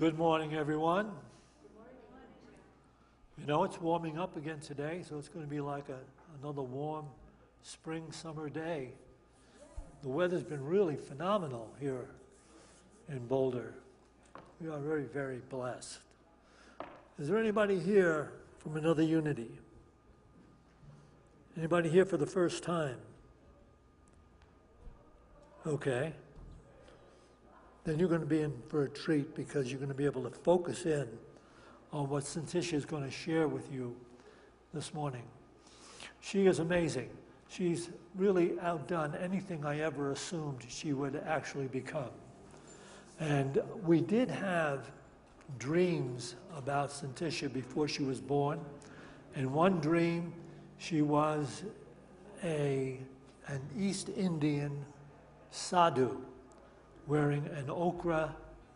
Good morning, everyone. You know, it's warming up again today, so it's going to be like another warm spring, summer day. The weather's been really phenomenal here in Boulder. We are very, very blessed. Is there anybody here from another Unity? Anybody here for the first time? Okay. Then you're going to be in for a treat because you're going to be able to focus in on what Syntysche is going to share with you this morning. She is amazing. She's really outdone anything I ever assumed she would actually become. And we did have dreams about Syntysche before she was born. In one dream, she was an East Indian sadhu, wearing an ochre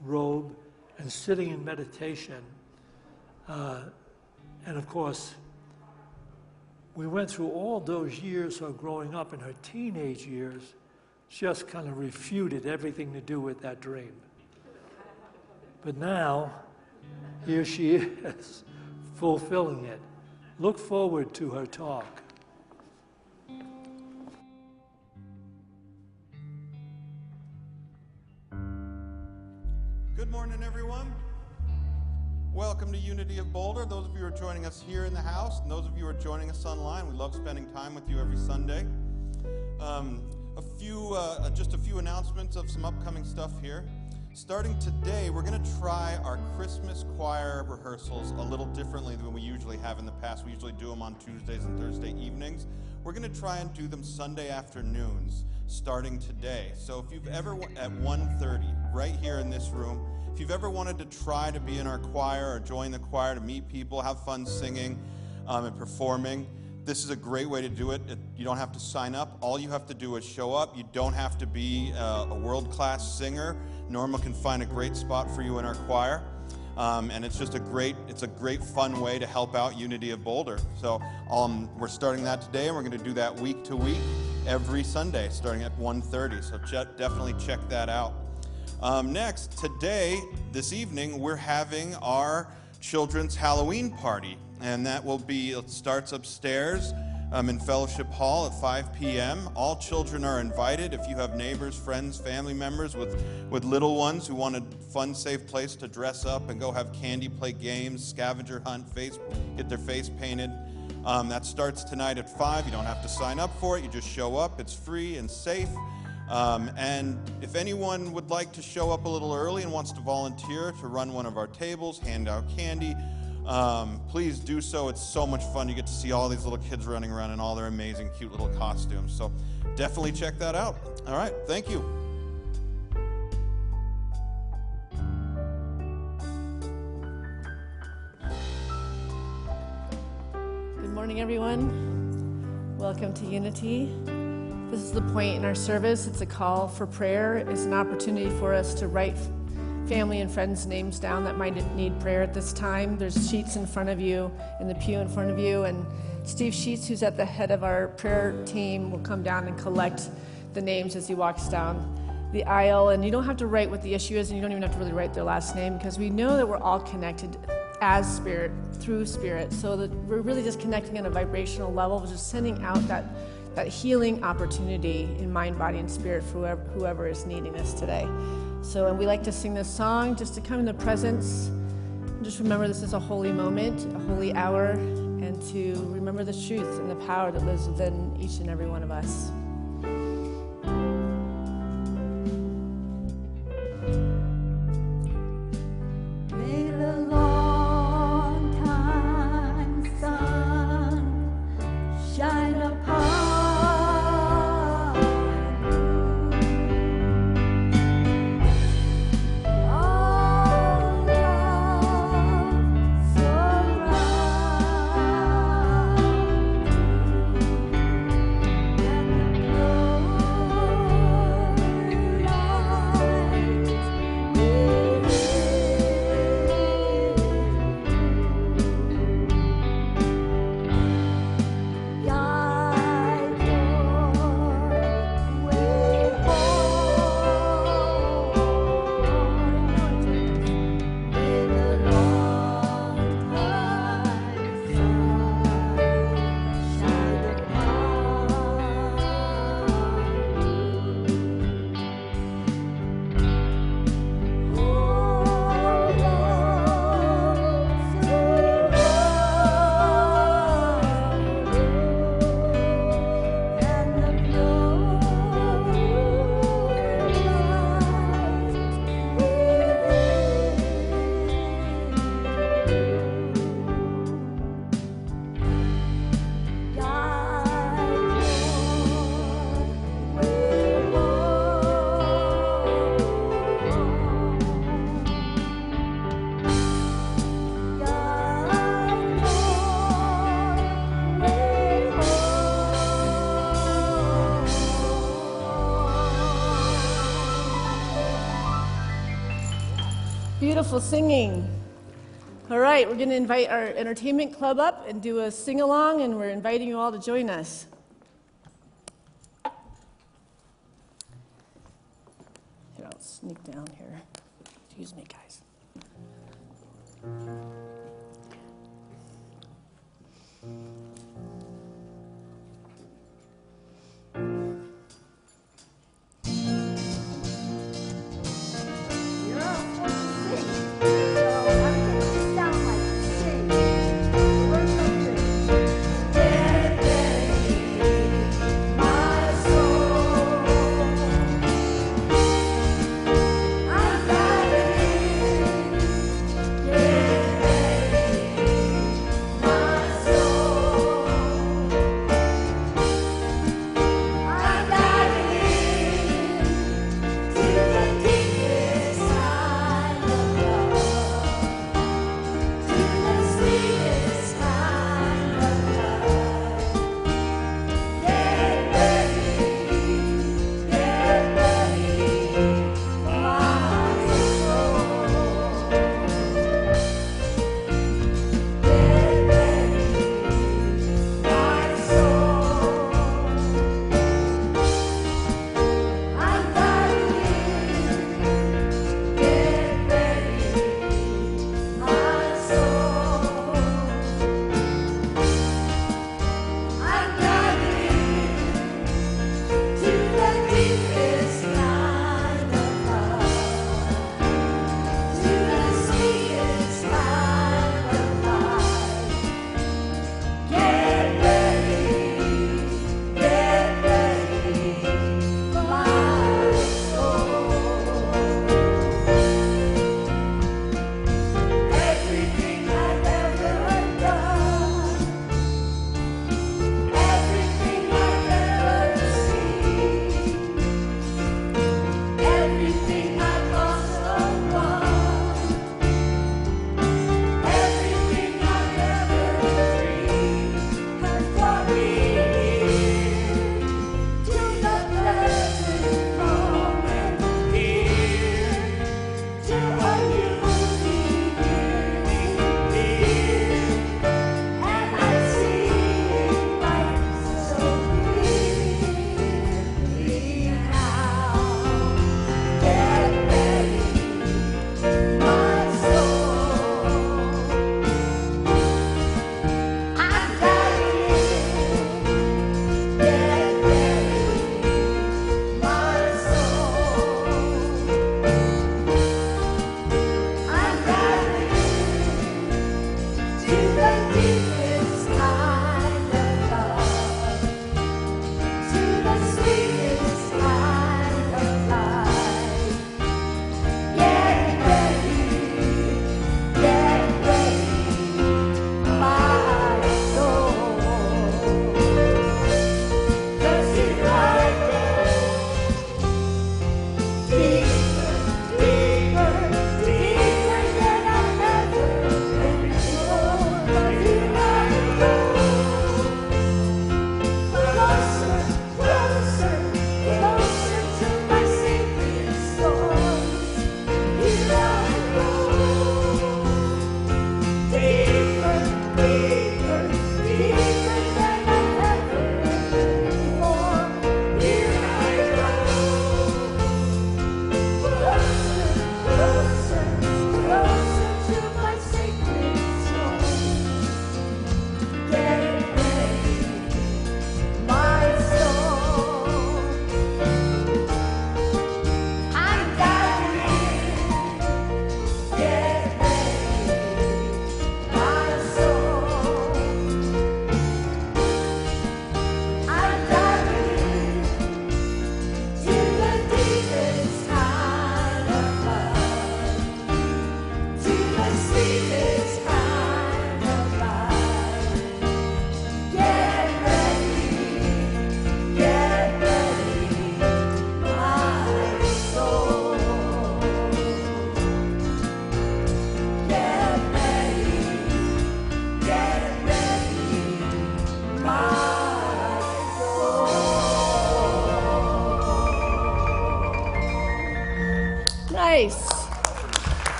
robe and sitting in meditation. And of course, we went through all those years of growing up, in her teenage years, just kind of refuted everything to do with that dream. But now, here she is, fulfilling it. Look forward to her talk. Good morning, everyone. Welcome to Unity of Boulder. Those of you who are joining us here in the house, and those of you who are joining us online, we love spending time with you every Sunday. Just a few announcements of some upcoming stuff here. Starting today, we're going to try our Christmas choir rehearsals a little differently than we usually have in the past. We usually do them on Tuesdays and Thursday evenings. We're going to try and do them Sunday afternoons, starting today. So if you've ever, at 1:30, right here in this room, if you've ever wanted to try to be in our choir or join the choir to meet people, have fun singing and performing, this is a great way to do it. You don't have to sign up. All you have to do is show up. You don't have to be a world-class singer. Norma can find a great spot for you in our choir. And it's just a great fun way to help out Unity of Boulder. So we're starting that today, and we're going to do that week to week, every Sunday, starting at 1:30. So definitely check that out. Next, this evening, we're having our children's Halloween party, and it starts upstairs in Fellowship Hall at 5 p.m. All children are invited. If you have neighbors, friends, family members with little ones who want a fun, safe place to dress up and go have candy, play games, scavenger hunt, get their face painted, that starts tonight at 5. You don't have to sign up for it. You just show up. It's free and safe. And if anyone would like to show up a little early and wants to volunteer to run one of our tables, hand out candy, please do so. It's so much fun. You get to see all these little kids running around in all their amazing, cute little costumes. So definitely check that out. All right, thank you. Good morning, everyone. Welcome to Unity. This is the point in our service. It's a call for prayer. It's an opportunity for us to write family and friends' names down that might need prayer at this time. There's sheets in front of you, in the pew in front of you, and Steve Sheets, who's at the head of our prayer team, will come down and collect the names as he walks down the aisle. And you don't have to write what the issue is, and you don't even have to really write their last name, because we know that we're all connected as spirit, through spirit, so that we're really just connecting on a vibrational level, just sending out that healing opportunity in mind, body, and spirit for whoever is needing this today. So, and we like to sing this song just to come in the presence. Just remember this is a holy moment, a holy hour, and to remember the truth and the power that lives within each and every one of us. God beautiful singing. All right, we're going to invite our entertainment club up and do a sing-along, and we're inviting you all to join us. Here, I'll sneak down here. Excuse me, guys.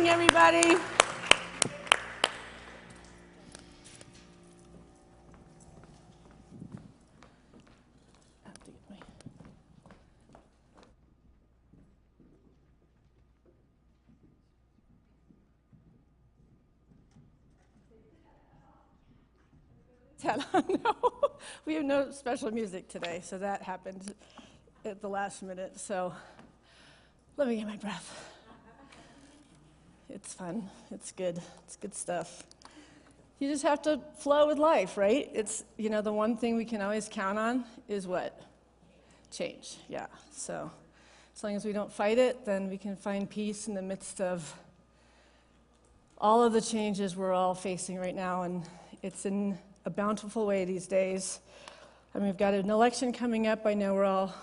everybody. No, we have no special music today, so that happened at the last minute. So let me get my breath. It's fun. It's good. It's good stuff. You just have to flow with life, right? It's, the one thing we can always count on is what? Change. Yeah. So as long as we don't fight it, then we can find peace in the midst of all of the changes we're all facing right now, and it's in a bountiful way these days. I mean, we've got an election coming up. I know we're all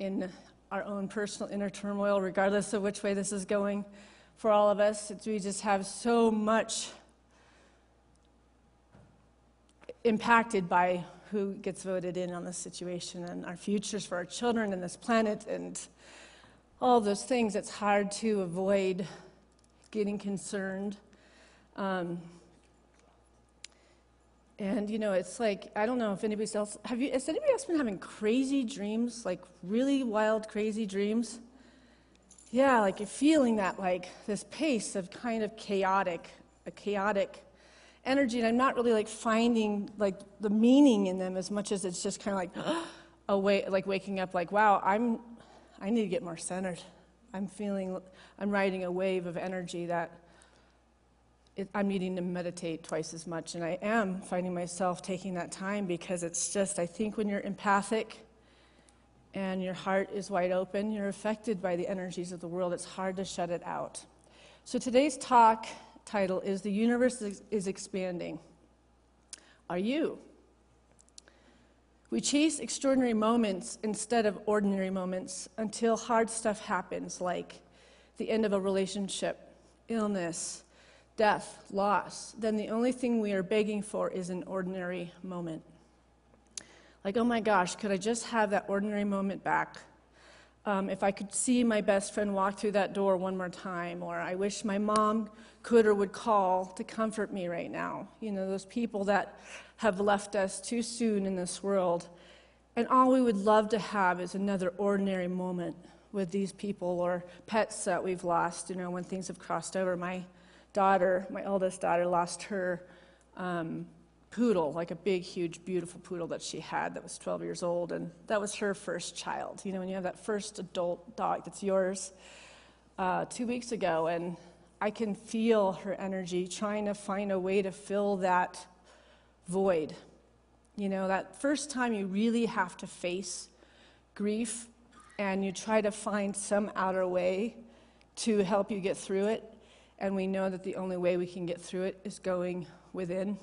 in our own personal inner turmoil, regardless of which way this is going for all of us. We just have so much impacted by who gets voted in on this situation and our futures for our children and this planet and all those things. It's hard to avoid getting concerned. And, it's like, I don't know if anybody else, has anybody else been having crazy dreams, like really wild, crazy dreams? Yeah, like you're feeling that, like this pace of kind of a chaotic energy. And I'm not really like finding like the meaning in them as much as it's just kind of like like waking up like, wow, I need to get more centered. I'm riding a wave of energy that I'm needing to meditate twice as much, and I am finding myself taking that time because it's just, I think when you're empathic and your heart is wide open, you're affected by the energies of the world. It's hard to shut it out. So today's talk title is The Universe is Expanding. Are you? We chase extraordinary moments instead of ordinary moments until hard stuff happens, like the end of a relationship, illness, death, loss. Then the only thing we are begging for is an ordinary moment. Like, oh my gosh, could I just have that ordinary moment back? If I could see my best friend walk through that door one more time, or I wish my mom could or would call to comfort me right now. Those people that have left us too soon in this world. And all we would love to have is another ordinary moment with these people or pets that we've lost, when things have crossed over. My eldest daughter, lost her poodle, like a big, huge, beautiful poodle that she had that was 12 years old, and that was her first child. When you have that first adult dog that's yours, 2 weeks ago, and I can feel her energy trying to find a way to fill that void. That first time you really have to face grief, and you try to find some outer way to help you get through it. And we know that the only way we can get through it is going within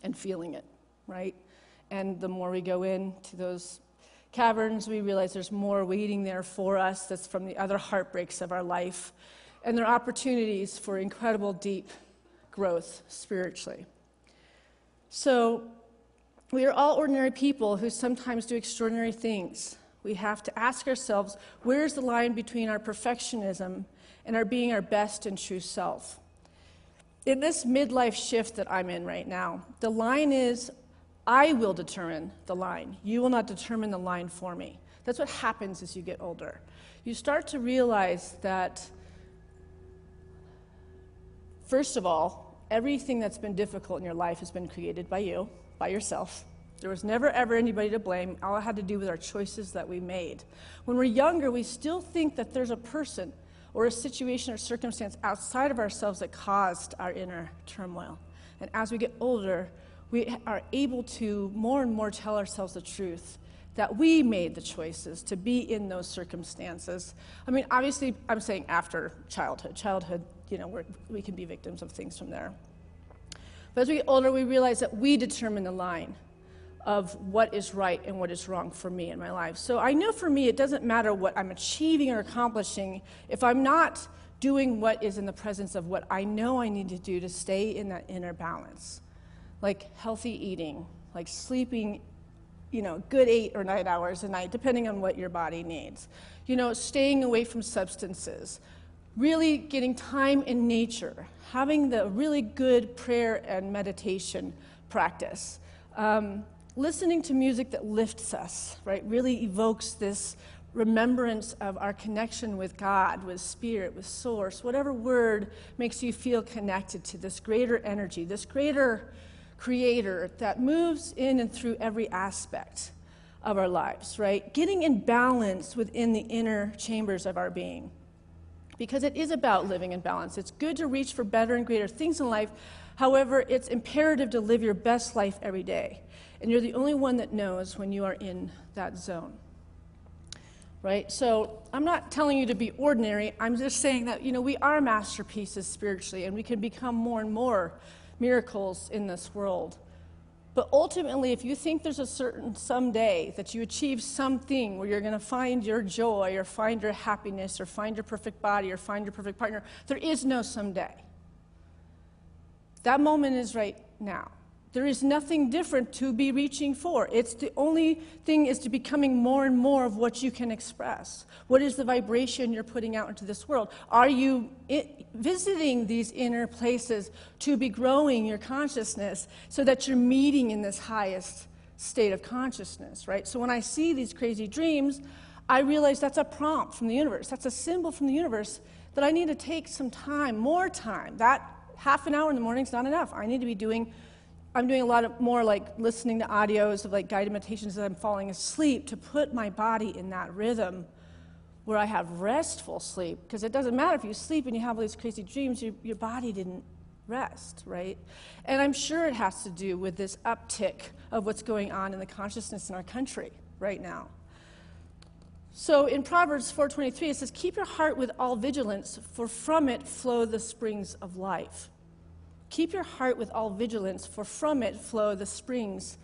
and feeling it, right? And the more we go into those caverns, we realize there's more waiting there for us that's from the other heartbreaks of our life. And there are opportunities for incredible deep growth spiritually. So we are all ordinary people who sometimes do extraordinary things. We have to ask ourselves, where's the line between our perfectionism and our being our best and true self? In this midlife shift that I'm in right now, the line is, I will determine the line. You will not determine the line for me. That's what happens as you get older. You start to realize that, first of all, everything that's been difficult in your life has been created by you, by yourself. There was never, ever anybody to blame. All it had to do with our choices that we made. When we're younger, we still think that there's a person or a situation or circumstance outside of ourselves that caused our inner turmoil. And as we get older, we are able to more and more tell ourselves the truth, that we made the choices to be in those circumstances. I mean, obviously, I'm saying after childhood. Childhood, we can be victims of things from there. But as we get older, we realize that we determine the line of what is right and what is wrong for me in my life. So I know for me, it doesn't matter what I'm achieving or accomplishing if I'm not doing what is in the presence of what I know I need to do to stay in that inner balance. Like healthy eating, like sleeping, good 8 or 9 hours a night, depending on what your body needs. Staying away from substances, really getting time in nature, having the really good prayer and meditation practice, listening to music that lifts us, right, really evokes this remembrance of our connection with God, with Spirit, with Source, whatever word makes you feel connected to this greater energy, this greater Creator that moves in and through every aspect of our lives, right? Getting in balance within the inner chambers of our being. Because it is about living in balance. It's good to reach for better and greater things in life. However, it's imperative to live your best life every day. And you're the only one that knows when you are in that zone. Right? So I'm not telling you to be ordinary. I'm just saying that, we are masterpieces spiritually, and we can become more and more miracles in this world. But ultimately, if you think there's a certain someday that you achieve something where you're going to find your joy or find your happiness or find your perfect body or find your perfect partner, there is no someday. That moment is right now. There is nothing different to be reaching for. It's the only thing is to becoming more and more of what you can express. What is the vibration you're putting out into this world? Are you visiting these inner places to be growing your consciousness so that you're meeting in this highest state of consciousness, right? So when I see these crazy dreams, I realize that's a prompt from the universe. That's a symbol from the universe that I need to take some time, more time. That half an hour in the morning is not enough. I'm doing a lot of more like listening to audios of like guided meditations as I'm falling asleep to put my body in that rhythm where I have restful sleep. Because it doesn't matter if you sleep and you have all these crazy dreams, your body didn't rest, right? And I'm sure it has to do with this uptick of what's going on in the consciousness in our country right now. So in Proverbs 4:23, it says, "Keep your heart with all vigilance, for from it flow the springs of life." Keep your heart with all vigilance, for from it flow the springs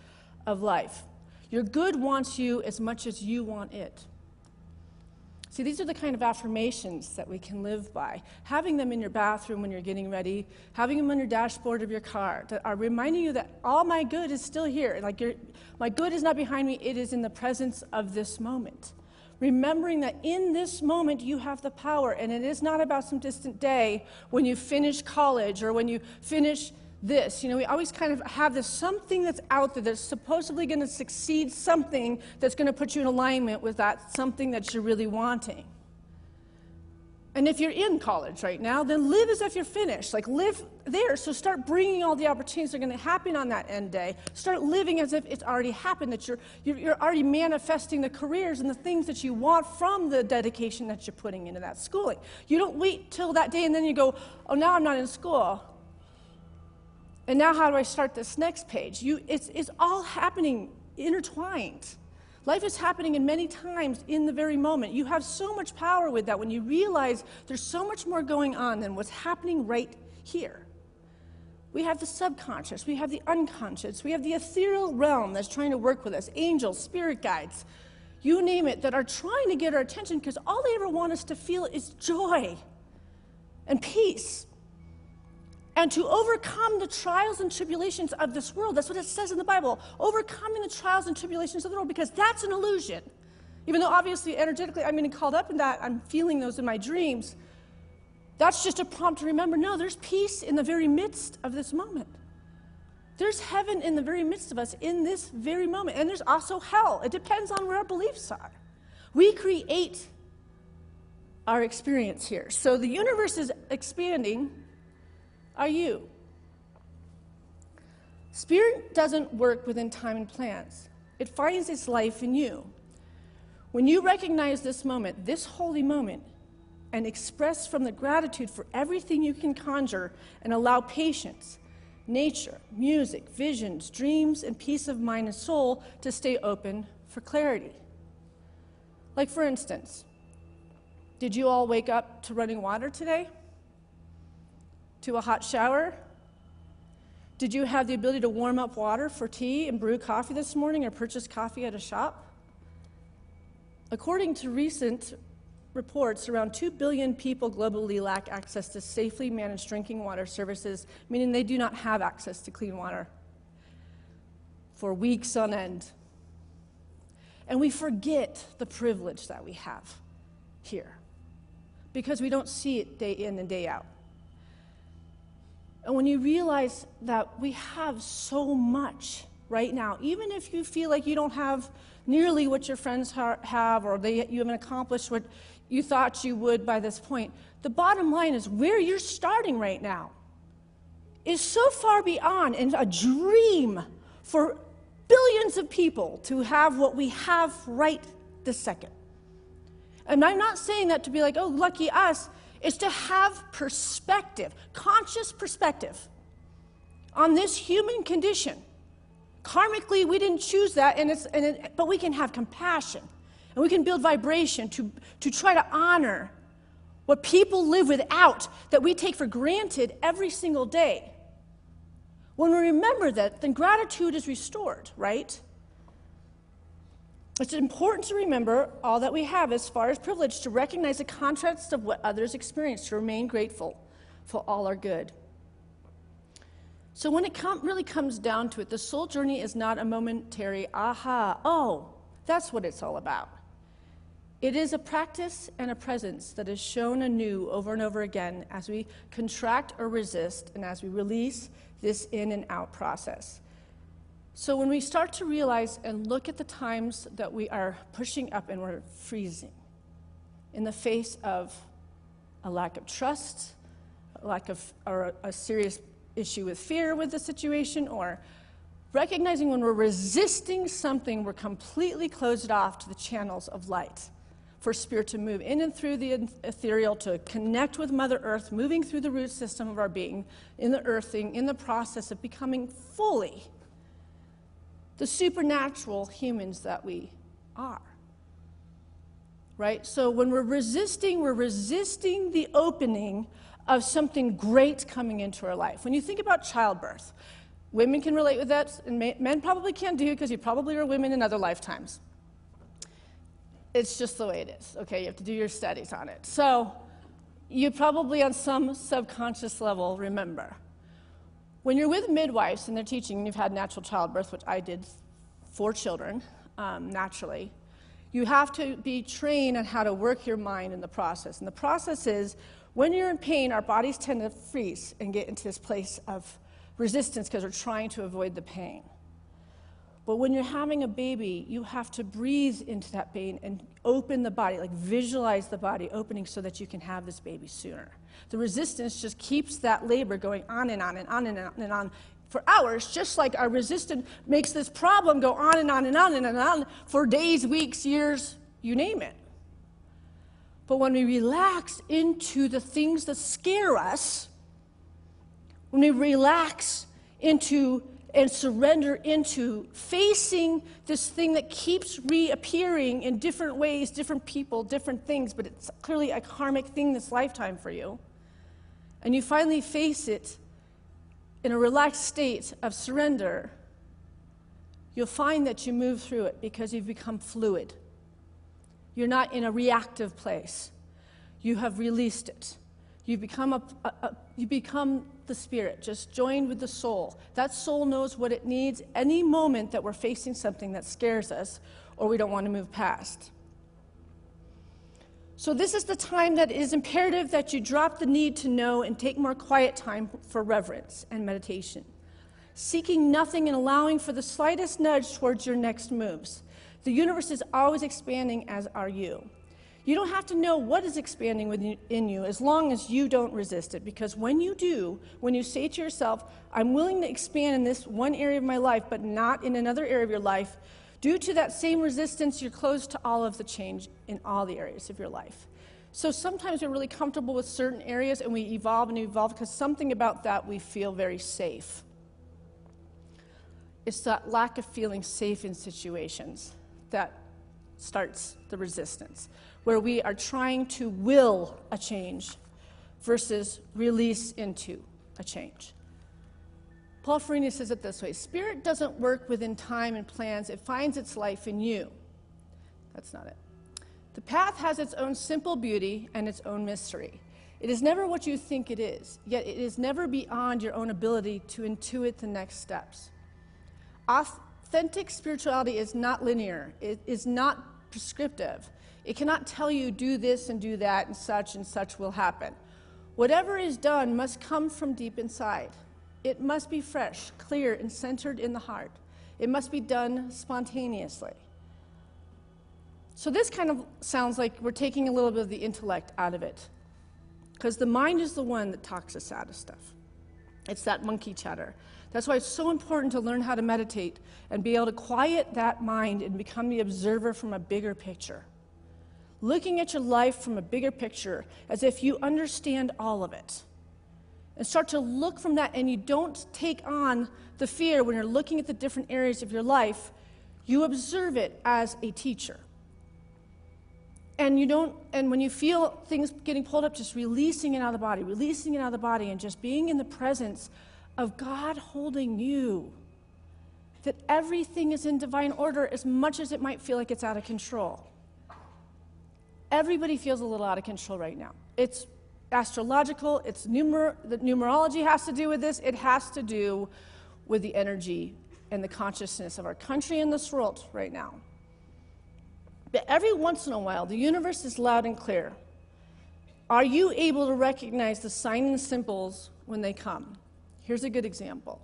of life. Your good wants you as much as you want it. See, these are the kind of affirmations that we can live by. Having them in your bathroom when you're getting ready, having them on your dashboard of your car, that are reminding you that all my good is still here. Like my good is not behind me, it is in the presence of this moment. Remembering that in this moment you have the power, and it is not about some distant day when you finish college or when you finish this. We always kind of have this something that's out there that's supposedly going to succeed something that's going to put you in alignment with that something that you're really wanting. And if you're in college right now, then live as if you're finished. Like, live there. So start bringing all the opportunities that are going to happen on that end day. Start living as if it's already happened, that you're already manifesting the careers and the things that you want from the dedication that you're putting into that schooling. You don't wait till that day and then you go, oh, now I'm not in school. And now how do I start this next page? It's all happening intertwined. Life is happening in many times in the very moment. You have so much power with that when you realize there's so much more going on than what's happening right here. We have the subconscious, we have the unconscious, we have the ethereal realm that's trying to work with us, angels, spirit guides, you name it, that are trying to get our attention because all they ever want us to feel is joy and peace. And to overcome the trials and tribulations of this world. That's what it says in the Bible. Overcoming the trials and tribulations of the world, because that's an illusion. Even though obviously energetically I'm getting called up in that, I'm feeling those in my dreams. That's just a prompt to remember, no, there's peace in the very midst of this moment. There's heaven in the very midst of us in this very moment. And there's also hell. It depends on where our beliefs are. We create our experience here. So the universe is expanding. Are you? Spirit doesn't work within time and plans. It finds its life in you. When you recognize this moment, this holy moment, and express from the gratitude for everything you can conjure and allow patience, nature, music, visions, dreams, and peace of mind and soul to stay open for clarity. Like for instance, did you all wake up to running water today? To a hot shower? Did you have the ability to warm up water for tea and brew coffee this morning or purchase coffee at a shop? According to recent reports, around 2 billion people globally lack access to safely managed drinking water services, meaning they do not have access to clean water for weeks on end. And we forget the privilege that we have here. because we don't see it day in and day out. And when you realize that we have so much right now, even if you feel like you don't have nearly what your friends have, or you haven't accomplished what you thought you would by this point, the bottom line is where you're starting right now is so far beyond and a dream for billions of people to have what we have right this second. And I'm not saying that to be like, oh, lucky us. It's to have perspective, conscious perspective on this human condition. Karmically, we didn't choose that, but we can have compassion, and we can build vibration to try to honor what people live without, that we take for granted every single day. When we remember that, then gratitude is restored, right? It's important to remember all that we have as far as privilege, to recognize the contrast of what others experience, to remain grateful for all our good. So when it really comes down to it, the soul journey is not a momentary aha, oh, that's what it's all about. It is a practice and a presence that is shown anew over and over again as we contract or resist and as we release this in and out process. So when we start to realize and look at the times that we are pushing up and we're freezing in the face of a lack of trust, or a serious issue with fear with the situation, or recognizing when we're resisting something, we're completely closed off to the channels of light for spirit to move in and through the ethereal, to connect with Mother Earth, moving through the root system of our being, in the earthing, in the process of becoming fully the supernatural humans that we are. Right? So when we're resisting the opening of something great coming into our life. When you think about childbirth, women can relate with that, and men probably can't do, because you probably are women in other lifetimes. It's just the way it is, okay? You have to do your studies on it. So you probably on some subconscious level remember. When you're with midwives and they're teaching, and you've had natural childbirth, which I did 4 children naturally, you have to be trained on how to work your mind in the process. And the process is, when you're in pain, our bodies tend to freeze and get into this place of resistance because we're trying to avoid the pain. But when you're having a baby, you have to breathe into that pain and open the body, like visualize the body opening so that you can have this baby sooner. The resistance just keeps that labor going on and on and on and on and on for hours, just like our resistance makes this problem go on and on and on and on for days, weeks, years, you name it. But when we relax into the things that scare us, when we relax into and surrender into facing this thing that keeps reappearing in different ways, different people, different things, but it's clearly a karmic thing this lifetime for you, and you finally face it in a relaxed state of surrender, you'll find that you move through it because you've become fluid. You're not in a reactive place. You have released it. You become the spirit, just joined with the soul. That soul knows what it needs any moment that we're facing something that scares us or we don't want to move past. So this is the time that it is imperative that you drop the need to know and take more quiet time for reverence and meditation, seeking nothing and allowing for the slightest nudge towards your next moves. The universe is always expanding, as are you. You don't have to know what is expanding within you as long as you don't resist it, because when you do, when you say to yourself, I'm willing to expand in this one area of my life but not in another area of your life, due to that same resistance, you're closed to all of the change in all the areas of your life. So sometimes we're really comfortable with certain areas and we evolve and evolve because something about that we feel very safe. It's that lack of feeling safe in situations that starts the resistance, where we are trying to will a change versus release into a change. Paul Ferrini says it this way: spirit doesn't work within time and plans, it finds its life in you. That's not it. The path has its own simple beauty and its own mystery. It is never what you think it is, yet it is never beyond your own ability to intuit the next steps. Authentic spirituality is not linear, it is not prescriptive. It cannot tell you, do this and do that, and such will happen. Whatever is done must come from deep inside. It must be fresh, clear, and centered in the heart. It must be done spontaneously. So this kind of sounds like we're taking a little bit of the intellect out of it, because the mind is the one that talks us out of stuff. It's that monkey chatter. That's why it's so important to learn how to meditate and be able to quiet that mind and become the observer from a bigger picture. Looking at your life from a bigger picture as if you understand all of it. And start to look from that, and you don't take on the fear when you're looking at the different areas of your life. You observe it as a teacher. And when you feel things getting pulled up, just releasing it out of the body, and just being in the presence of God holding you. That everything is in divine order, as much as it might feel like it's out of control. Everybody feels a little out of control right now. It's astrological, the numerology has to do with this. It has to do with the energy and the consciousness of our country and this world right now. But every once in a while, the universe is loud and clear. Are you able to recognize the signs and symbols when they come? Here's a good example.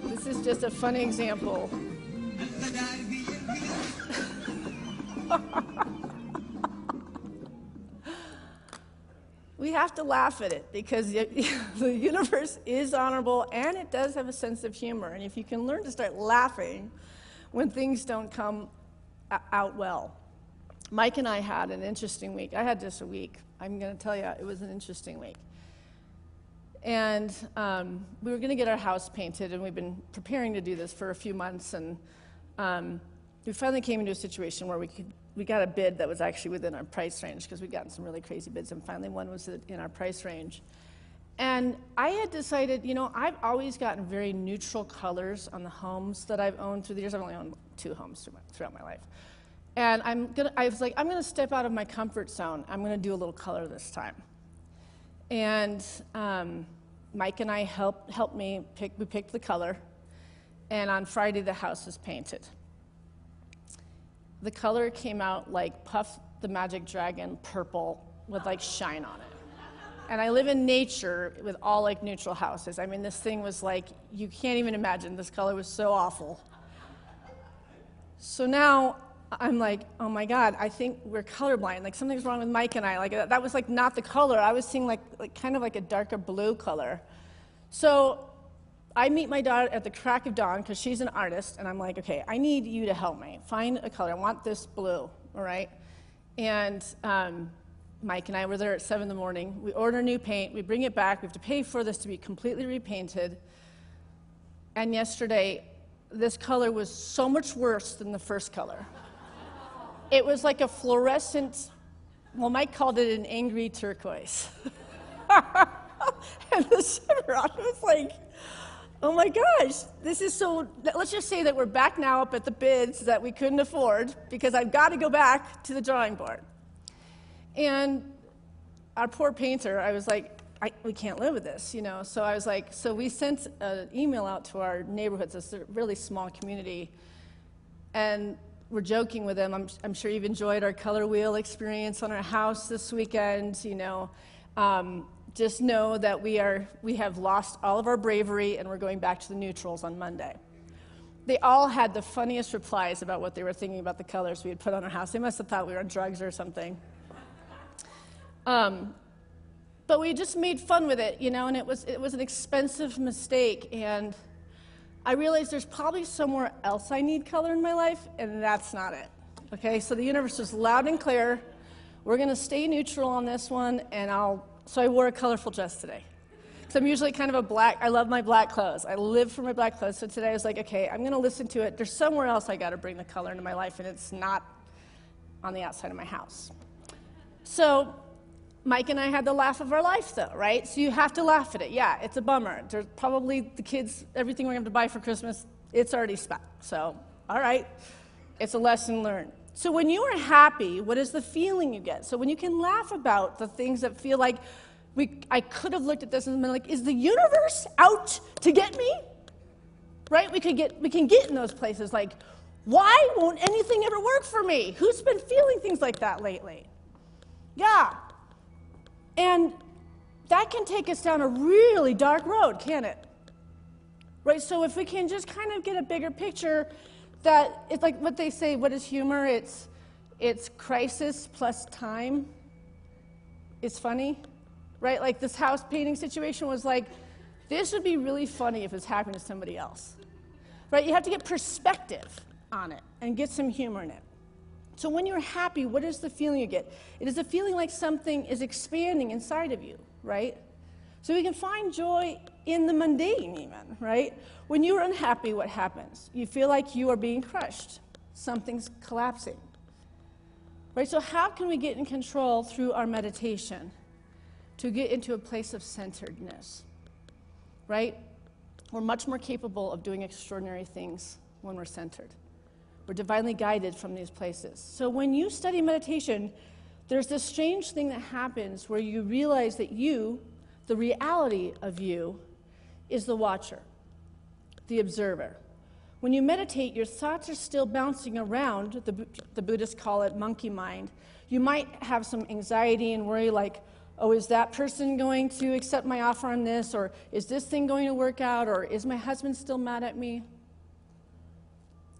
This is just a funny example. We have to laugh at it because the universe is honorable and it does have a sense of humor. And if you can learn to start laughing when things don't come out well. Mike and I had an interesting week. I had just a week. I'm going to tell you, it was an interesting week. And we were going to get our house painted, and we've been preparing to do this for a few months. And we finally came into a situation where we got a bid that was actually within our price range, because we'd gotten some really crazy bids, and finally one was in our price range. And I had decided, I've always gotten very neutral colors on the homes that I've owned through the years. I've only owned 2 homes throughout my life. And I was like, I'm going to step out of my comfort zone. I'm going to do a little color this time. And Mike and I helped me we picked the color, and on Friday the house was painted. The color came out like Puff the Magic Dragon purple with like shine on it. And I live in nature with all like neutral houses. I mean, this thing was like, you can't even imagine. This color was so awful. So now I'm like, oh my God, I think we're colorblind. Like something's wrong with Mike and I. Like that was like not the color. I was seeing like kind of like a darker blue color. So I meet my daughter at the crack of dawn because she's an artist, and I'm like, okay, I need you to help me find a color. I want this blue, all right? And Mike and I were there at 7 in the morning. We order new paint. We bring it back. We have to pay for this to be completely repainted. And yesterday, this color was so much worse than the first color. It was like a fluorescent, well, Mike called it an angry turquoise. And the Chevron was like, oh my gosh, this is so, let's just say that we're back now up at the bids that we couldn't afford, because I've got to go back to the drawing board. And our poor painter, I was like, we can't live with this, So I was like, so we sent an email out to our neighborhoods. It's a really small community. And we're joking with them. I'm sure you've enjoyed our color wheel experience on our house this weekend, Just know that we have lost all of our bravery, and we're going back to the neutrals on Monday. They all had the funniest replies about what they were thinking about the colors we had put on our house. They must have thought we were on drugs or something. But we just made fun with it, and it was an expensive mistake. And I realized there's probably somewhere else I need color in my life, and that's not it. Okay, so the universe was loud and clear. We're going to stay neutral on this one, and so I wore a colorful dress today. So I'm usually kind of I love my black clothes. I live for my black clothes. So today I was like, okay, I'm going to listen to it. There's somewhere else I got to bring the color into my life, and it's not on the outside of my house. So Mike and I had the laugh of our life, though, right? So you have to laugh at it. Yeah, it's a bummer. There's probably the kids, everything we're going to buy for Christmas, it's already spent. So, all right, it's a lesson learned. So when you are happy, what is the feeling you get? So when you can laugh about the things that feel like, I could have looked at this and been like, is the universe out to get me? Right? We can get in those places like, why won't anything ever work for me? Who's been feeling things like that lately? Yeah. And that can take us down a really dark road, can't it? Right? So if we can just kind of get a bigger picture that it's like what they say, what is humor? It's crisis plus time. It's funny. Right? Like this house painting situation was like, this would be really funny if it's happening to somebody else. Right? You have to get perspective on it and get some humor in it. So when you're happy, what is the feeling you get? It is a feeling like something is expanding inside of you, right? So we can find joy in the mundane even, right? When you're unhappy, what happens? You feel like you are being crushed. Something's collapsing. Right? So how can we get in control through our meditation to get into a place of centeredness, right? We're much more capable of doing extraordinary things when we're centered. We're divinely guided from these places. So when you study meditation, there's this strange thing that happens where you realize that you, the reality of you, is the watcher, the observer. When you meditate, your thoughts are still bouncing around. The Buddhists call it monkey mind. You might have some anxiety and worry like, oh, is that person going to accept my offer on this? Or is this thing going to work out? Or is my husband still mad at me?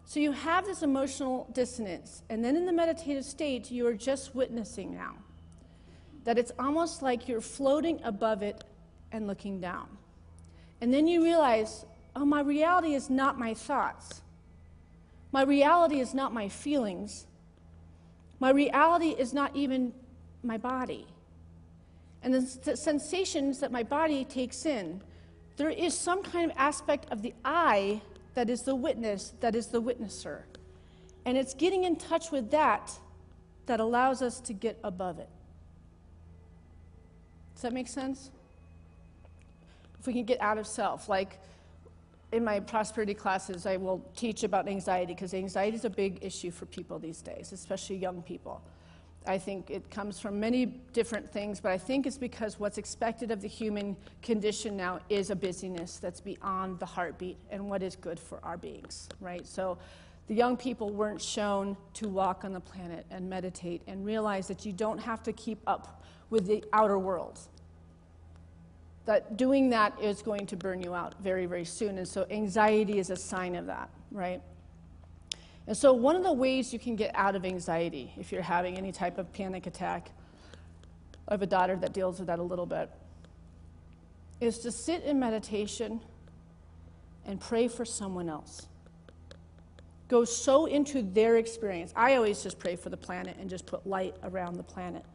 So you have this emotional dissonance. And then in the meditative state, you are just witnessing now. That it's almost like you're floating above it and looking down. And then you realize, oh, my reality is not my thoughts. My reality is not my feelings. My reality is not even my body. And the sensations that my body takes in, there is some kind of aspect of the I that is the witness, that is the witnesser. And it's getting in touch with that allows us to get above it. Does that make sense? If we can get out of self, like in my prosperity classes, I will teach about anxiety, because anxiety is a big issue for people these days, especially young people. I think it comes from many different things, but I think it's because what's expected of the human condition now is a busyness that's beyond the heartbeat and what is good for our beings, right? So the young people weren't shown to walk on the planet and meditate and realize that you don't have to keep up with the outer world. That doing that is going to burn you out very, very soon, and so anxiety is a sign of that, right? And so one of the ways you can get out of anxiety, if you're having any type of panic attack, I have a daughter that deals with that a little bit, is to sit in meditation and pray for someone else. Go so into their experience. I always just pray for the planet and just put light around the planet.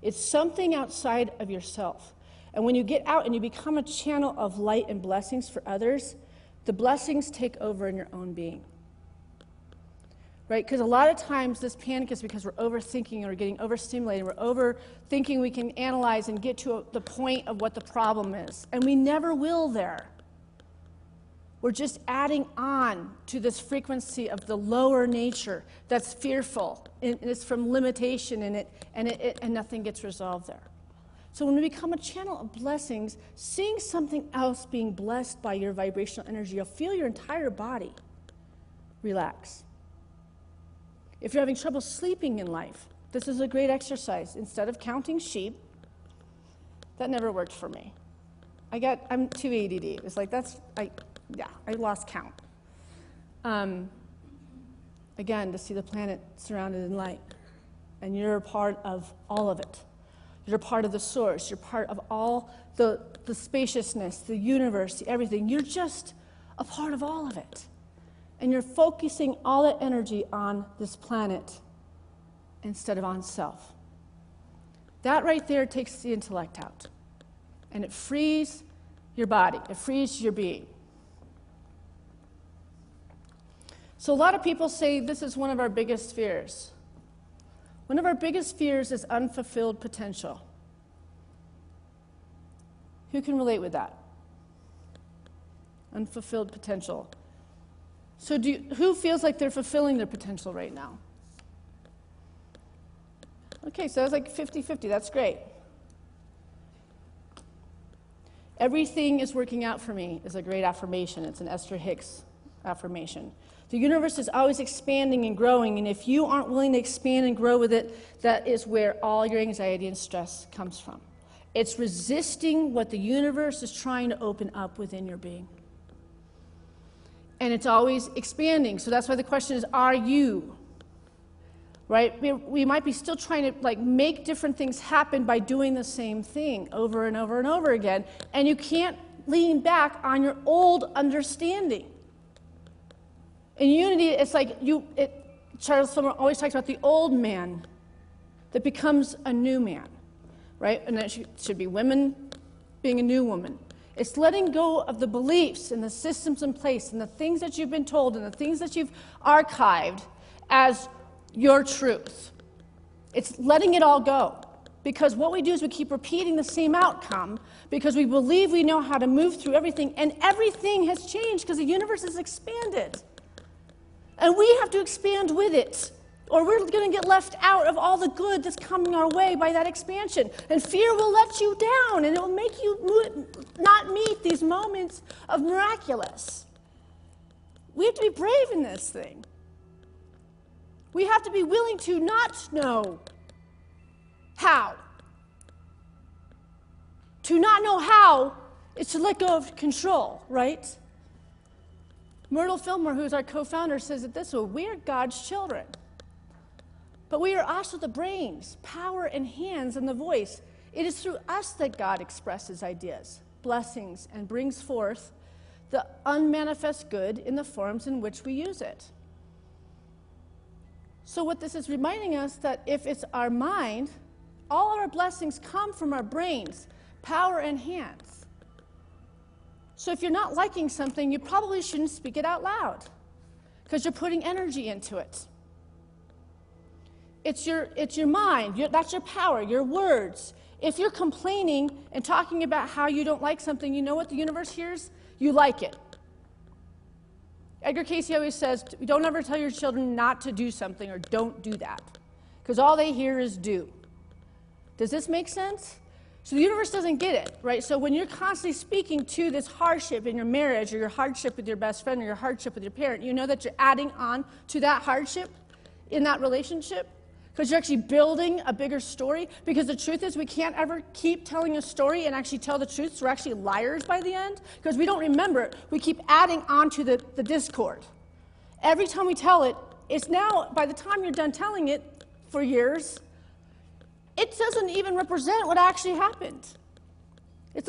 It's something outside of yourself. And when you get out and you become a channel of light and blessings for others, the blessings take over in your own being. Right? Because a lot of times this panic is because we're overthinking or getting overstimulated. We're overthinking we can analyze and get to the point of what the problem is. And we never will there. We're just adding on to this frequency of the lower nature that's fearful. And it's from limitation and nothing gets resolved there. So when we become a channel of blessings, seeing something else being blessed by your vibrational energy, you'll feel your entire body relax. If you're having trouble sleeping in life, this is a great exercise. Instead of counting sheep, that never worked for me. I'm too ADD. It was like, I lost count. Again, to see the planet surrounded in light. And you're a part of all of it. You're a part of the source. You're part of all the spaciousness, the universe, everything. You're just a part of all of it. And you're focusing all that energy on this planet instead of on self. That right there takes the intellect out. And it frees your body. It frees your being. So a lot of people say this is one of our biggest fears. One of our biggest fears is unfulfilled potential. Who can relate with that? Unfulfilled potential. So who feels like they're fulfilling their potential right now? Okay, so that's like 50-50. That's great. Everything is working out for me is a great affirmation. It's an Esther Hicks affirmation. The universe is always expanding and growing, and if you aren't willing to expand and grow with it, that is where all your anxiety and stress comes from. It's resisting what the universe is trying to open up within your being. And it's always expanding. So that's why the question is, are you? Right? We might be still trying to make different things happen by doing the same thing over and over and over again. And you can't lean back on your old understanding. In unity, it's like Charles Summer always talks about the old man that becomes a new man, right? And that should be women being a new woman. It's letting go of the beliefs and the systems in place and the things that you've been told and the things that you've archived as your truth. It's letting it all go. Because what we do is we keep repeating the same outcome because we believe we know how to move through everything, and everything has changed because the universe has expanded. And we have to expand with it, or we're going to get left out of all the good that's coming our way by that expansion. And fear will let you down, and it will make you not meet these moments of miraculous. We have to be brave in this thing. We have to be willing to not know how. To not know how is to let go of control, right? Myrtle Fillmore, who's our co-founder, says it this way: we are God's children. But we are also the brains, power, and hands, and the voice. It is through us that God expresses ideas, blessings, and brings forth the unmanifest good in the forms in which we use it. So what this is reminding us that if it's our mind, all of our blessings come from our brains, power, and hands. So if you're not liking something, you probably shouldn't speak it out loud because you're putting energy into it. It's your mind. That's your power, your words. If you're complaining and talking about how you don't like something, you know what the universe hears? You like it. Edgar Cayce always says, don't ever tell your children not to do something or don't do that, because all they hear is do. Does this make sense? So the universe doesn't get it, right? So when you're constantly speaking to this hardship in your marriage, or your hardship with your best friend, or your hardship with your parent, you know that you're adding on to that hardship in that relationship, because you're actually building a bigger story. Because the truth is, we can't ever keep telling a story and actually tell the truth, so we're actually liars by the end, because we don't remember it. We keep adding on to the discord. Every time we tell it, it's now, by the time you're done telling it for years, it doesn't even represent what actually happened. It's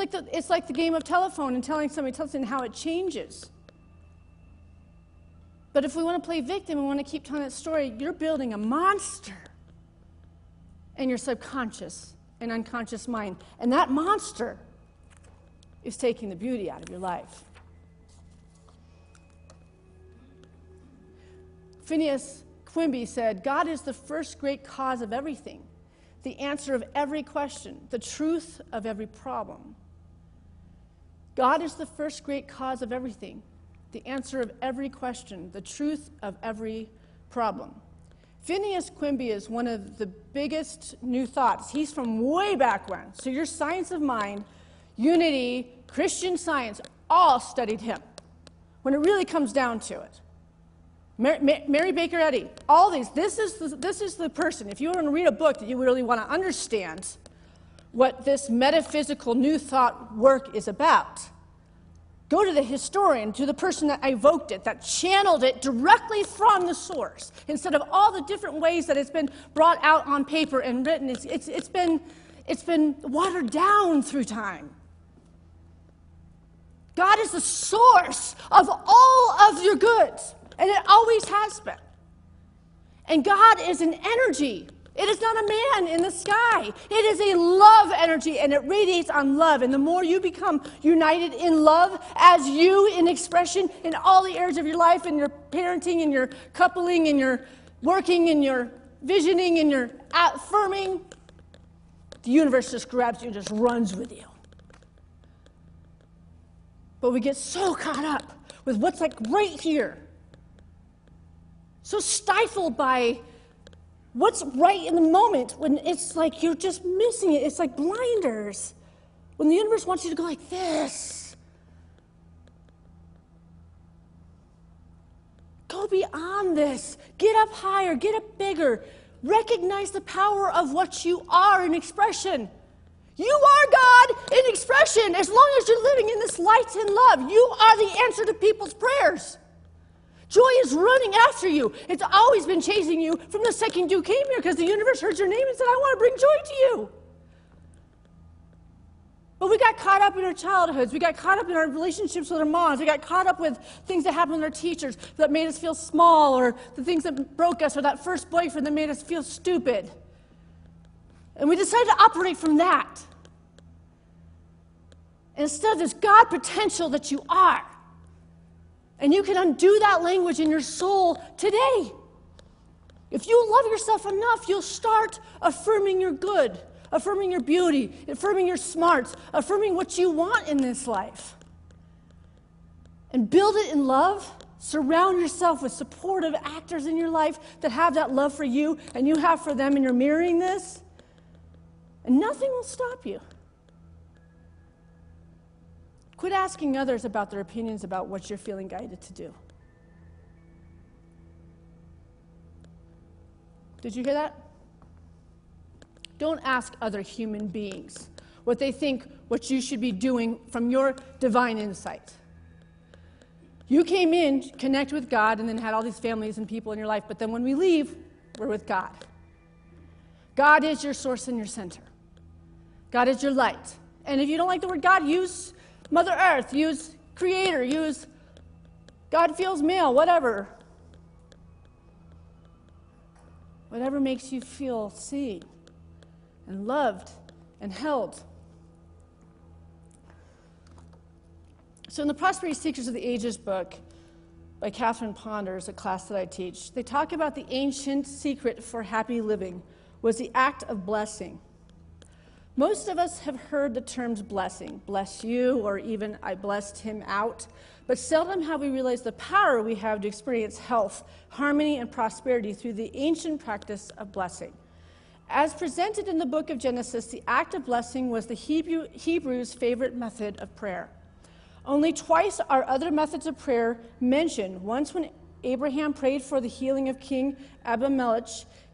like the game of telephone and telling somebody how it changes. But if we want to play victim and want to keep telling that story, you're building a monster in your subconscious and unconscious mind. And that monster is taking the beauty out of your life. Phineas Quimby said, God is the first great cause of everything, the answer of every question, the truth of every problem. God is the first great cause of everything, the answer of every question, the truth of every problem. Phineas Quimby is one of the biggest new thoughts. He's from way back when. So your science of mind, unity, Christian Science, all studied him when it really comes down to it. Mary Baker Eddy, all these, this is the person. If you want to read a book that you really want to understand what this metaphysical new thought work is about, go to the historian, to the person that evoked it, that channeled it directly from the source, instead of all the different ways that it's been brought out on paper and written. It's been watered down through time. God is the source of all of your goods, and it always has been. And God is an energy. It is not a man in the sky. It is a love energy, and it radiates on love. And the more you become united in love as you in expression in all the areas of your life, in your parenting, in your coupling, in your working, in your visioning, in your affirming, the universe just grabs you and just runs with you. But we get so caught up with what's like right here. So stifled by what's right in the moment when it's like you're just missing it. It's like blinders. When the universe wants you to go like this. Go beyond this. Get up higher. Get up bigger. Recognize the power of what you are in expression. You are God in expression as long as you're living in this light and love. You are the answer to people's prayers. Joy is running after you. It's always been chasing you from the second you came here because the universe heard your name and said, I want to bring joy to you. But we got caught up in our childhoods. We got caught up in our relationships with our moms. We got caught up with things that happened with our teachers that made us feel small, or the things that broke us, or that first boyfriend that made us feel stupid. And we decided to operate from that. Instead of this God potential that you are. And you can undo that language in your soul today. If you love yourself enough, you'll start affirming your good, affirming your beauty, affirming your smarts, affirming what you want in this life. And build it in love. Surround yourself with supportive actors in your life that have that love for you and you have for them, and you're mirroring this. And nothing will stop you. Quit asking others about their opinions about what you're feeling guided to do. Did you hear that? Don't ask other human beings what they think what you should be doing from your divine insight. You came in, connect with God, and then had all these families and people in your life, but then when we leave, we're with God. God is your source and your center. God is your light. And if you don't like the word God, use Mother Earth, use Creator, use God feels male, whatever. Whatever makes you feel seen and loved and held. So in the Prosperity Seekers of the Ages book by Catherine Ponders, a class that I teach, they talk about the ancient secret for happy living was the act of blessing. Most of us have heard the terms blessing, bless you, or even I blessed him out, but seldom have we realized the power we have to experience health, harmony, and prosperity through the ancient practice of blessing. As presented in the book of Genesis, the act of blessing was the Hebrews' favorite method of prayer. Only twice are other methods of prayer mentioned, once when Abraham prayed for the healing of King Abimelech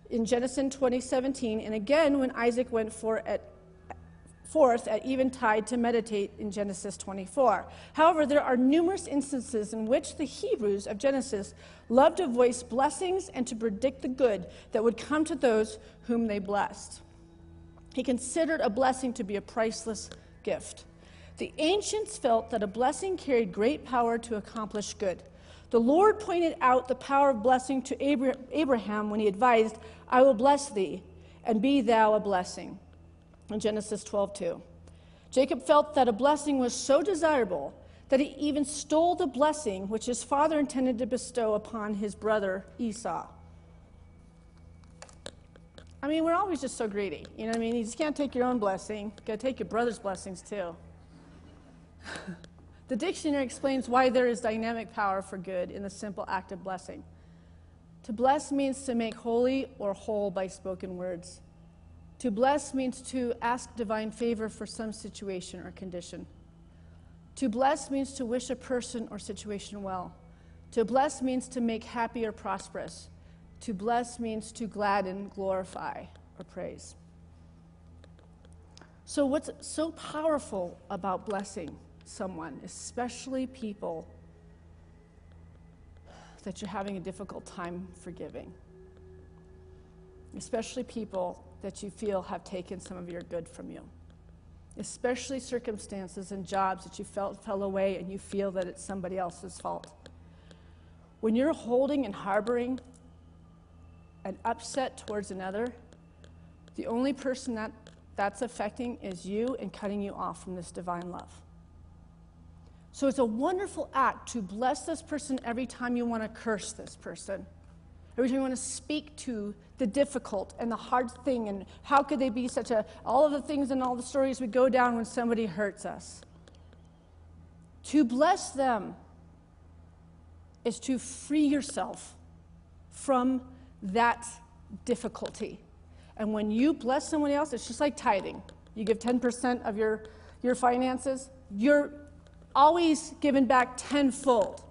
in Genesis 20:17, and again when Isaac went forth at eventide to meditate in Genesis 24. However, there are numerous instances in which the Hebrews of Genesis loved to voice blessings and to predict the good that would come to those whom they blessed. He considered a blessing to be a priceless gift. The ancients felt that a blessing carried great power to accomplish good. The Lord pointed out the power of blessing to Abraham when he advised, I will bless thee, and be thou a blessing. In Genesis 12:2. Jacob felt that a blessing was so desirable that he even stole the blessing which his father intended to bestow upon his brother Esau. I mean, we're always just so greedy. You know what I mean? You just can't take your own blessing. You got to take your brother's blessings too. The dictionary explains why there is dynamic power for good in the simple act of blessing. To bless means to make holy or whole by spoken words. To bless means to ask divine favor for some situation or condition. To bless means to wish a person or situation well. To bless means to make happy or prosperous. To bless means to gladden, glorify, or praise. So what's so powerful about blessing someone, especially people that you're having a difficult time forgiving? Especially people that you feel have taken some of your good from you. Especially circumstances and jobs that you felt fell away and you feel that it's somebody else's fault. When you're holding and harboring an upset towards another, The only person that's affecting is you and cutting you off from this divine love. So it's a wonderful act to bless this person every time you want to curse this person. Every time you want to speak to the difficult and the hard thing, and how could they be all of the things and all the stories we go down when somebody hurts us. To bless them is to free yourself from that difficulty. And when you bless someone else, it's just like tithing. You give 10% of your finances, you're always given back tenfold.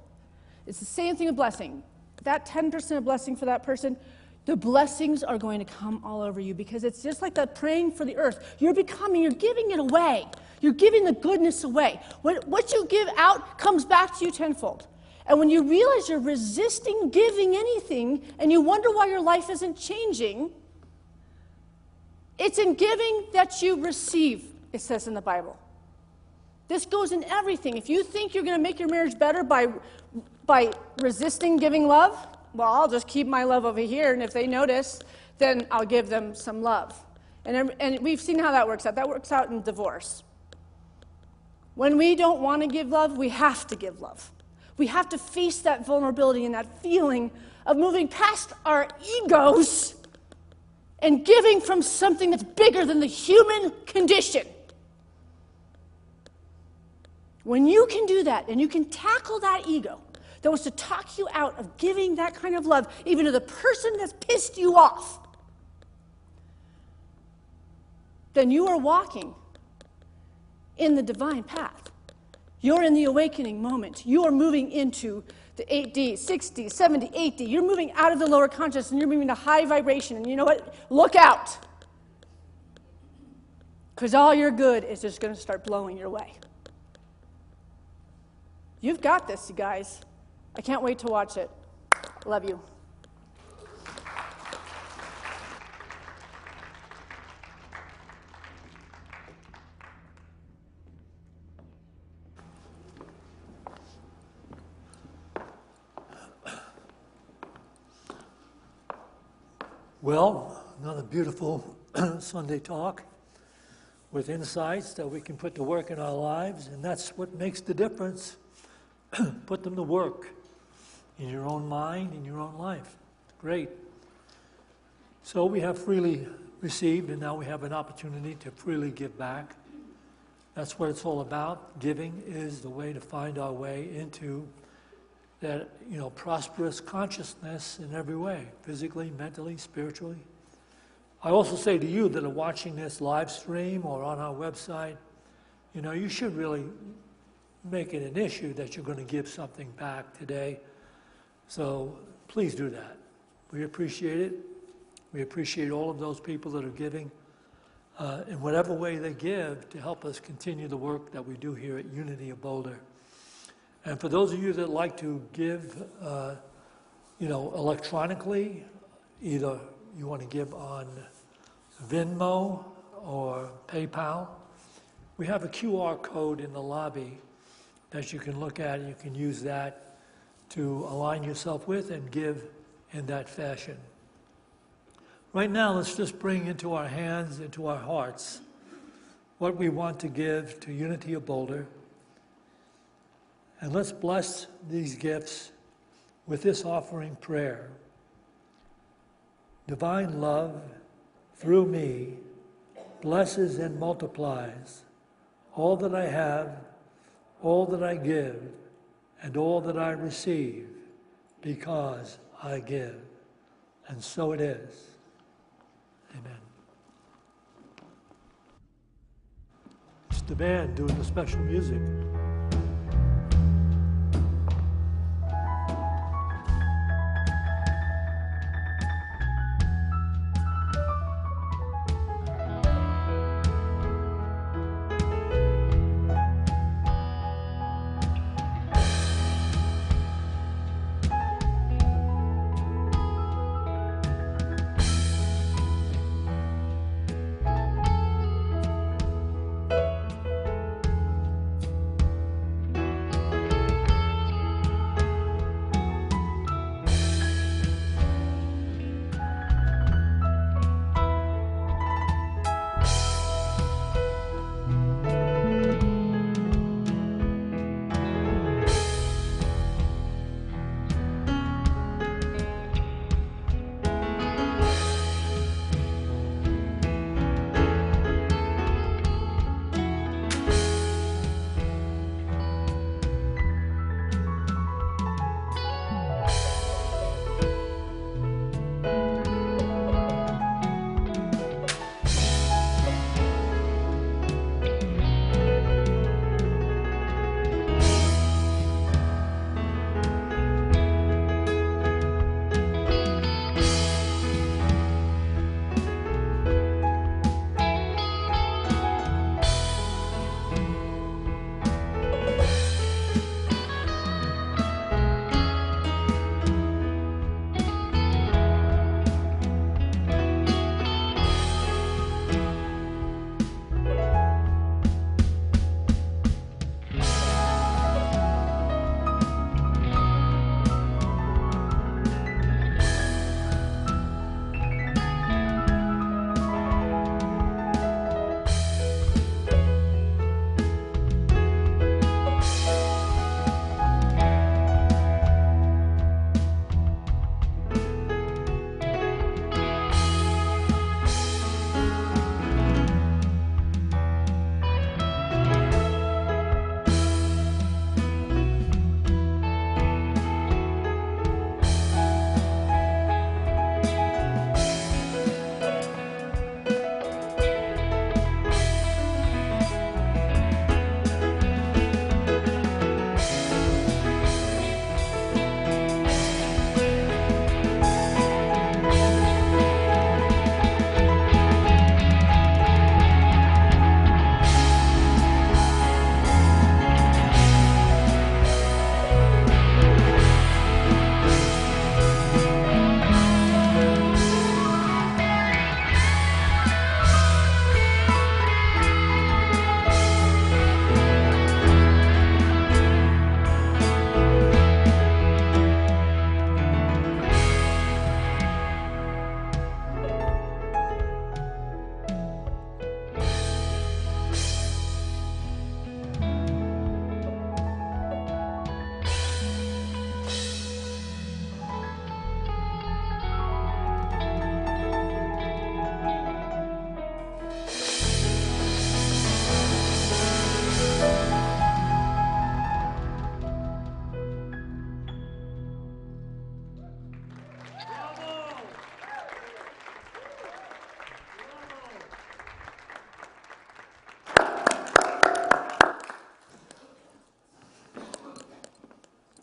It's the same thing with blessing. That 10% of blessing for that person, the blessings are going to come all over you, because it's just like that praying for the earth. You're giving it away. You're giving the goodness away. What you give out comes back to you tenfold. And when you realize you're resisting giving anything and you wonder why your life isn't changing, it's in giving that you receive, it says in the Bible. This goes in everything. If you think you're going to make your marriage better by resisting giving love, well, I'll just keep my love over here, and if they notice, then I'll give them some love. And we've seen how that works out. That works out in divorce. When we don't want to give love, we have to give love. We have to face that vulnerability and that feeling of moving past our egos and giving from something that's bigger than the human condition. When you can do that, and you can tackle that ego that wants to talk you out of giving that kind of love, even to the person that's pissed you off, then you are walking in the divine path. You're in the awakening moment. You are moving into the 8D, 6D, 7D, 8D. You're moving out of the lower conscious, and you're moving to high vibration. And you know what? Look out. Because all your good is just going to start blowing your way. You've got this, you guys. I can't wait to watch it. Love you. Well, another beautiful Sunday talk with insights that we can put to work in our lives, and that's what makes the difference. Put them to work in your own mind, in your own life. Great. So we have freely received, and now we have an opportunity to freely give back. That's what it's all about. Giving is the way to find our way into that, prosperous consciousness in every way, physically, mentally, spiritually. I also say to you that are watching this live stream or on our website, you should really make it an issue that you're going to give something back today. So please do that. We appreciate it. We appreciate all of those people that are giving in whatever way they give to help us continue the work that we do here at Unity of Boulder. And for those of you that like to give, electronically, either you want to give on Venmo or PayPal, we have a QR code in the lobby that you can look at, and you can use that to align yourself with and give in that fashion. Right now, let's just bring into our hands, into our hearts, what we want to give to Unity of Boulder. And let's bless these gifts with this offering prayer. Divine love, through me, blesses and multiplies all that I have, all that I give, and all that I receive, because I give. And so it is. Amen. It's the band doing the special music.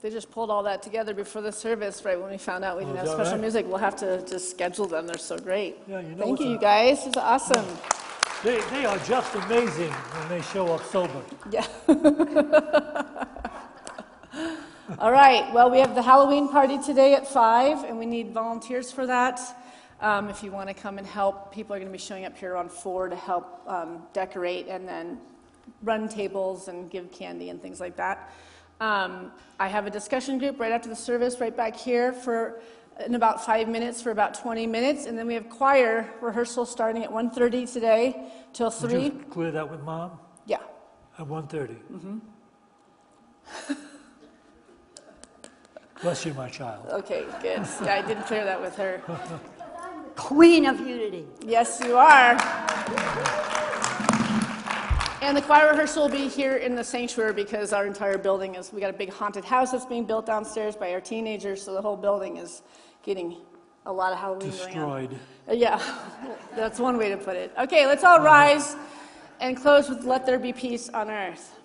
They just pulled all that together before the service, right when we found out we didn't have is that special right? music. We'll have to just schedule them. They're so great. Yeah, you know Thank what's you, a- you guys. It's awesome. They are just amazing when they show up sober. Yeah. All right. Well, we have the Halloween party today at 5, and we need volunteers for that. If you want to come and help, people are going to be showing up here around 4 to help decorate and then run tables and give candy and things like that. I have a discussion group right after the service right back here in about 5 minutes for about 20 minutes, and then we have choir rehearsal starting at 1:30 today till 3. Did you clear that with Mom Yeah. at 1:30? Mm-hmm. Bless you, my child. Okay, good. Yeah, I did clear that with her. Queen of Unity. Yes, you are. And the choir rehearsal will be here in the sanctuary because our entire building we got a big haunted house that's being built downstairs by our teenagers, so the whole building is getting a lot of Halloween going on. Destroyed. Yeah, that's one way to put it. Okay, let's all rise and close with "Let There Be Peace on Earth."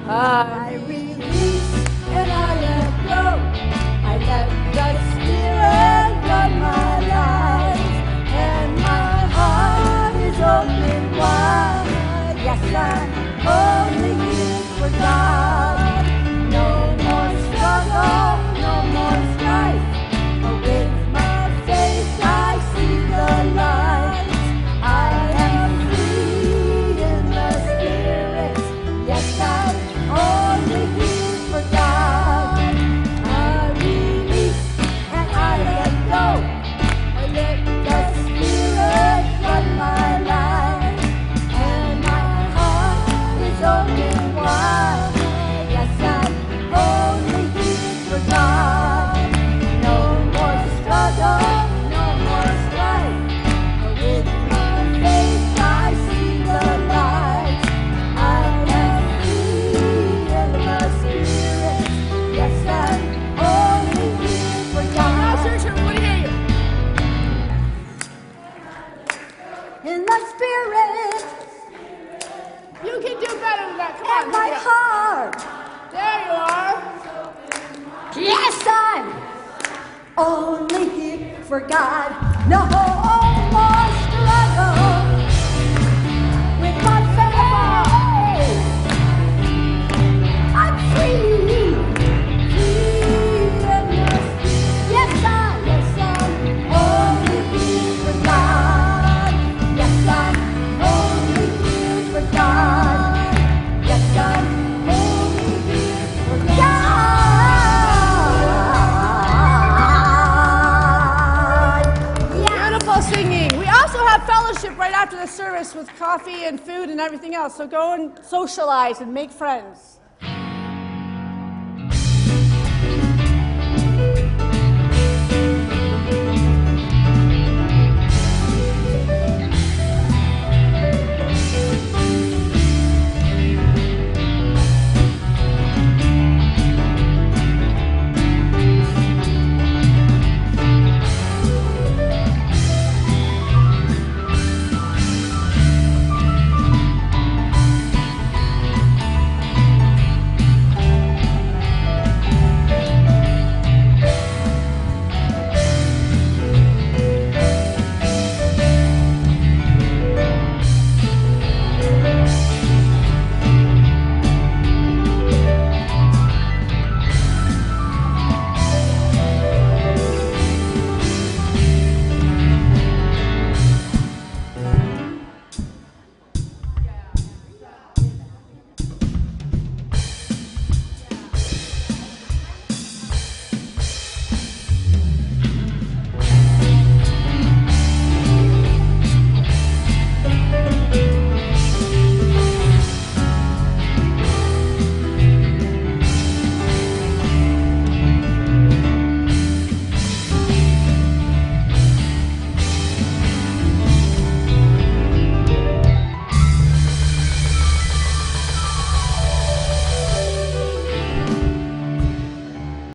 I release and I let go. I let the Spirit run my life, and my heart is open wide. Yes, I'm only here for God. No more struggle, no more strife. With my faith I see the light. I am free in the Spirit. Yes, I'm only here for God. I release and I let go. I let the Spirit run my life, and my heart is open wide. Yes, I'm only here for God. No more struggle, no more strife. With my faith I see the light. I am free in the Spirit. Yes, I'm only here for Now, God. church, everybody hear you. In the Spirit You can do better than that. Come and on. my hurry up. heart. There you are. Yes, I'm only here for God. No more struggle with my faith. I'm free. Yes, I'm only here for God. Yes, I'm only here for God. Yes, I'm only here for God. Beautiful singing. We also have fellowship right after the service with coffee and food and everything else. So go and socialize and make friends.